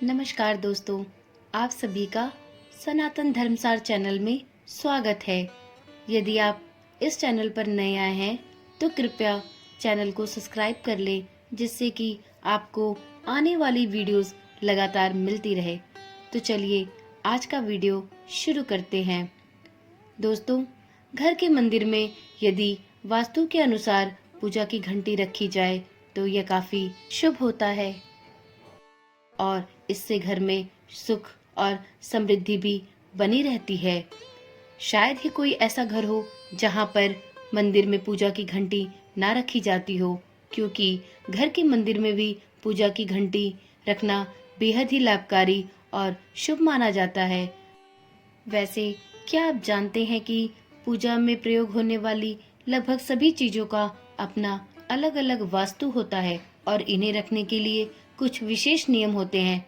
नमस्कार दोस्तों, आप सभी का सनातन धर्मसार चैनल में स्वागत है। यदि आप इस चैनल पर नए आए हैं तो कृपया चैनल को सब्सक्राइब कर लें, जिससे कि आपको आने वाली वीडियोस लगातार मिलती रहे। तो चलिए आज का वीडियो शुरू करते हैं। दोस्तों, घर के मंदिर में यदि वास्तु के अनुसार पूजा की घंटी रखी जाए तो यह काफी शुभ होता है और इससे घर में सुख और समृद्धि भी बनी रहती है। शायद ही कोई ऐसा घर हो जहाँ पर मंदिर में पूजा की घंटी ना रखी जाती हो, क्योंकि घर के मंदिर में भी पूजा की घंटी रखना बेहद ही लाभकारी और शुभ माना जाता है। वैसे क्या आप जानते हैं कि पूजा में प्रयोग होने वाली लगभग सभी चीजों का अपना अलग अलग वास्तु होता है और इन्हें रखने के लिए कुछ विशेष नियम होते हैं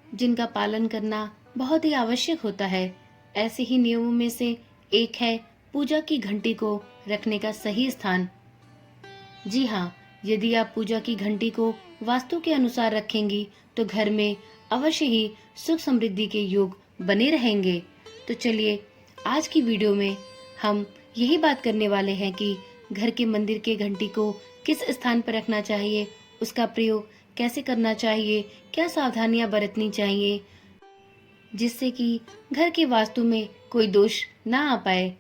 जिनका पालन करना बहुत ही आवश्यक होता है। ऐसे ही नियमों में से एक है पूजा की घंटी को रखने का सही स्थान। जी हाँ, यदि आप पूजा की घंटी को वास्तु के अनुसार रखेंगी तो घर में अवश्य ही सुख समृद्धि के योग बने रहेंगे। तो चलिए आज की वीडियो में हम यही बात करने वाले हैं कि घर के मंदिर के घंटी को किस स्थान पर रखना चाहिए, उसका प्रयोग कैसे करना चाहिए, क्या सावधानियां बरतनी चाहिए, जिससे कि घर के वास्तु में कोई दोष ना आ पाए।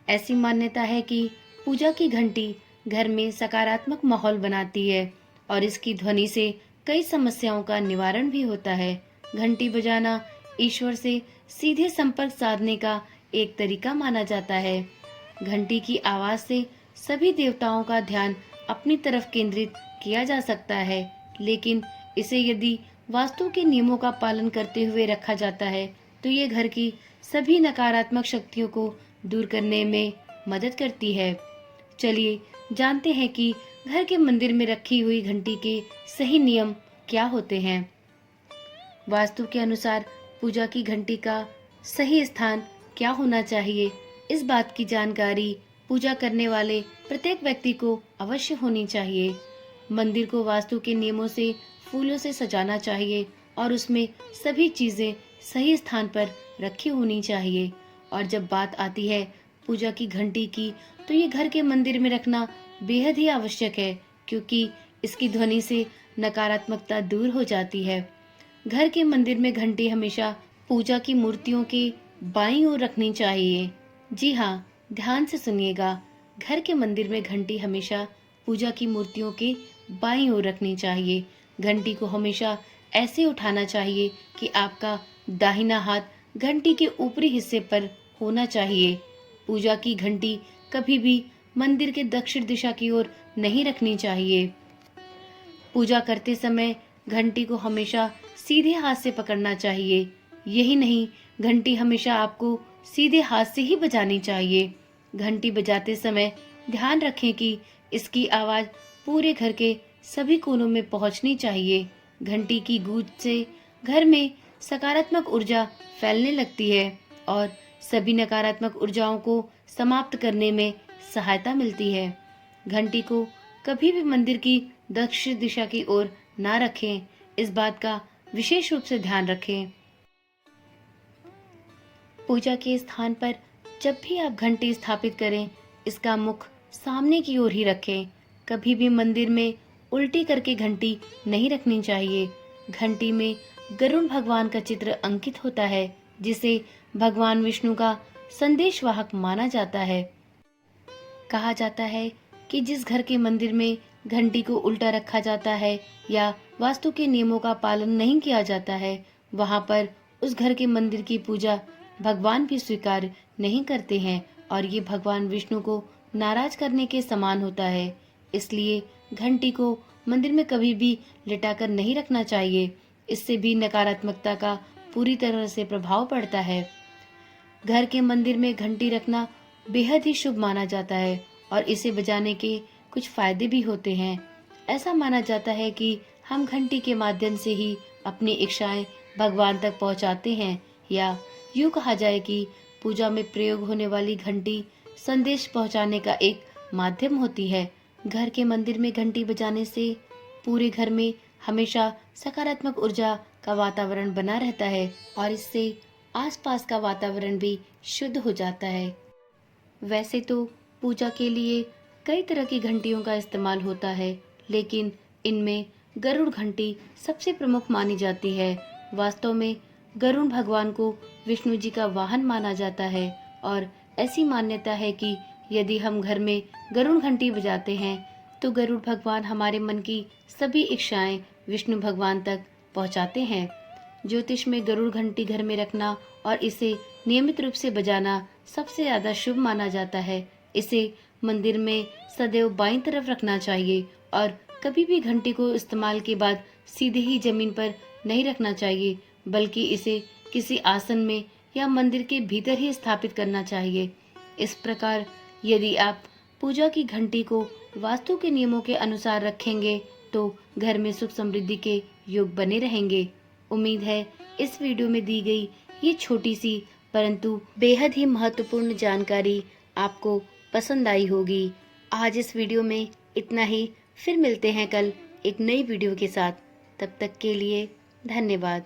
ऐसी मान्यता है कि पूजा की घंटी घर में सकारात्मक माहौल बनाती है और इसकी ध्वनि से कई समस्याओं का निवारण भी होता है। घंटी बजाना ईश्वर से सीधे संपर्क साधने का एक तरीका माना जाता है। घंटी की आवाज से सभी देवताओं का ध्यान अपनी तरफ केंद्रित किया जा सकता है, लेकिन इसे यदि वास्तु के नियमों का पालन करते हुए रखा जाता है तो ये घर की सभी नकारात्मक शक्तियों को दूर करने में मदद करती है। चलिए जानते हैं कि घर के मंदिर में रखी हुई घंटी के सही नियम क्या होते हैं। वास्तु के अनुसार पूजा की घंटी का सही स्थान क्या होना चाहिए, इस बात की जानकारी पूजा करने वाले प्रत्येक व्यक्ति को अवश्य होनी चाहिए। मंदिर को वास्तु के नियमों से फूलों से सजाना चाहिए और उसमें सभी चीजें सही स्थान पर रखी होनी चाहिए। और जब बात आती है पूजा की घंटी की, तो ये घर के मंदिर में रखना बेहद ही आवश्यक है, क्योंकि इसकी ध्वनि से नकारात्मकता दूर हो जाती है। घर के मंदिर में घंटी हमेशा पूजा की मूर्तियों के बाईं ओर रखनी चाहिए। जी हाँ, ध्यान से सुनिएगा। घर के मंदिर में घंटी हमेशा पूजा की मूर्तियों के बाईं ओर रखनी चाहिए। घंटी को हमेशा ऐसे उठाना चाहिए कि आपका दाहिना हाथ घंटी के ऊपरी हिस्से पर होना चाहिए। पूजा की घंटी कभी भी मंदिर के दक्षिण दिशा की ओर नहीं रखनी चाहिए। पूजा करते समय घंटी को हमेशा सीधे हाथ से पकड़ना चाहिए। यही नहीं, घंटी हमेशा आपको सीधे हाथ से ही बजानी चाहिए। घंटी बजाते समय ध्यान रखें कि इसकी आवाज पूरे घर के सभी कोनों में पहुंचनी चाहिए। घंटी की गूंज से घर में सकारात्मक ऊर्जा फैलने लगती है और सभी नकारात्मक ऊर्जाओं को समाप्त करने में सहायता मिलती है। घंटी को कभी भी मंदिर की दक्षिण दिशा की ओर ना रखें, इस बात का विशेष रूप से ध्यान रखें। पूजा के स्थान पर जब भी आप घंटी स्थापित करें, इसका मुख सामने की ओर ही रखें। कभी भी मंदिर में उल्टी करके घंटी नहीं रखनी चाहिए। घंटी में गरुड़ भगवान का चित्र अंकित होता है, जिसे भगवान विष्णु का संदेशवाहक माना जाता है। कहा जाता है कि जिस घर के मंदिर में घंटी को उल्टा रखा जाता है या वास्तु के नियमों का पालन नहीं किया जाता है, वहां पर उस घर के मंदिर की पूजा भगवान भी स्वीकार नहीं करते हैं और ये भगवान विष्णु को नाराज करने के समान होता है। इसलिए घंटी को मंदिर में कभी भी लिटाकर नहीं रखना चाहिए। इससे भी नकारात्मकता का पूरी तरह से प्रभाव पड़ता है। घर के मंदिर में घंटी रखना बेहद ही शुभ माना जाता है और इसे बजाने के कुछ फायदे भी होते हैं। ऐसा माना जाता है कि हम घंटी के माध्यम से ही अपनी इच्छाएं भगवान तक पहुंचाते हैं, या यूं कहा जाए कि पूजा में प्रयोग होने वाली घंटी संदेश पहुंचाने का एक माध्यम होती है। घर के मंदिर में घंटी बजाने से पूरे घर में हमेशा सकारात्मक ऊर्जा का वातावरण बना रहता है और इससे आसपास का वातावरण भी शुद्ध हो जाता है। वैसे तो पूजा के लिए कई तरह की घंटियों का इस्तेमाल होता है, लेकिन इनमें गरुड़ घंटी सबसे प्रमुख मानी जाती है। वास्तव में गरुड़ भगवान को विष्णु जी का वाहन माना जाता है और ऐसी मान्यता है कि यदि हम घर में गरुड़ घंटी बजाते हैं तो गरुड़ भगवान हमारे मन की सभी इच्छाएं विष्णु भगवान तक पहुंचाते हैं। ज्योतिष में गरुड़ घंटी घर में रखना और इसे नियमित रूप से बजाना सबसे ज्यादा शुभ माना जाता है। इसे मंदिर में सदैव बाईं तरफ रखना चाहिए और कभी भी घंटी को इस्तेमाल के बाद सीधे ही जमीन पर नहीं रखना चाहिए, बल्कि इसे किसी आसन में या मंदिर के भीतर ही स्थापित करना चाहिए। इस प्रकार यदि आप पूजा की घंटी को वास्तु के नियमों के अनुसार रखेंगे तो घर में सुख समृद्धि के योग बने रहेंगे। उम्मीद है इस वीडियो में दी गई ये छोटी सी परंतु बेहद ही महत्वपूर्ण जानकारी आपको पसंद आई होगी। आज इस वीडियो में इतना ही। फिर मिलते हैं कल एक नई वीडियो के साथ। तब तक के लिए धन्यवाद।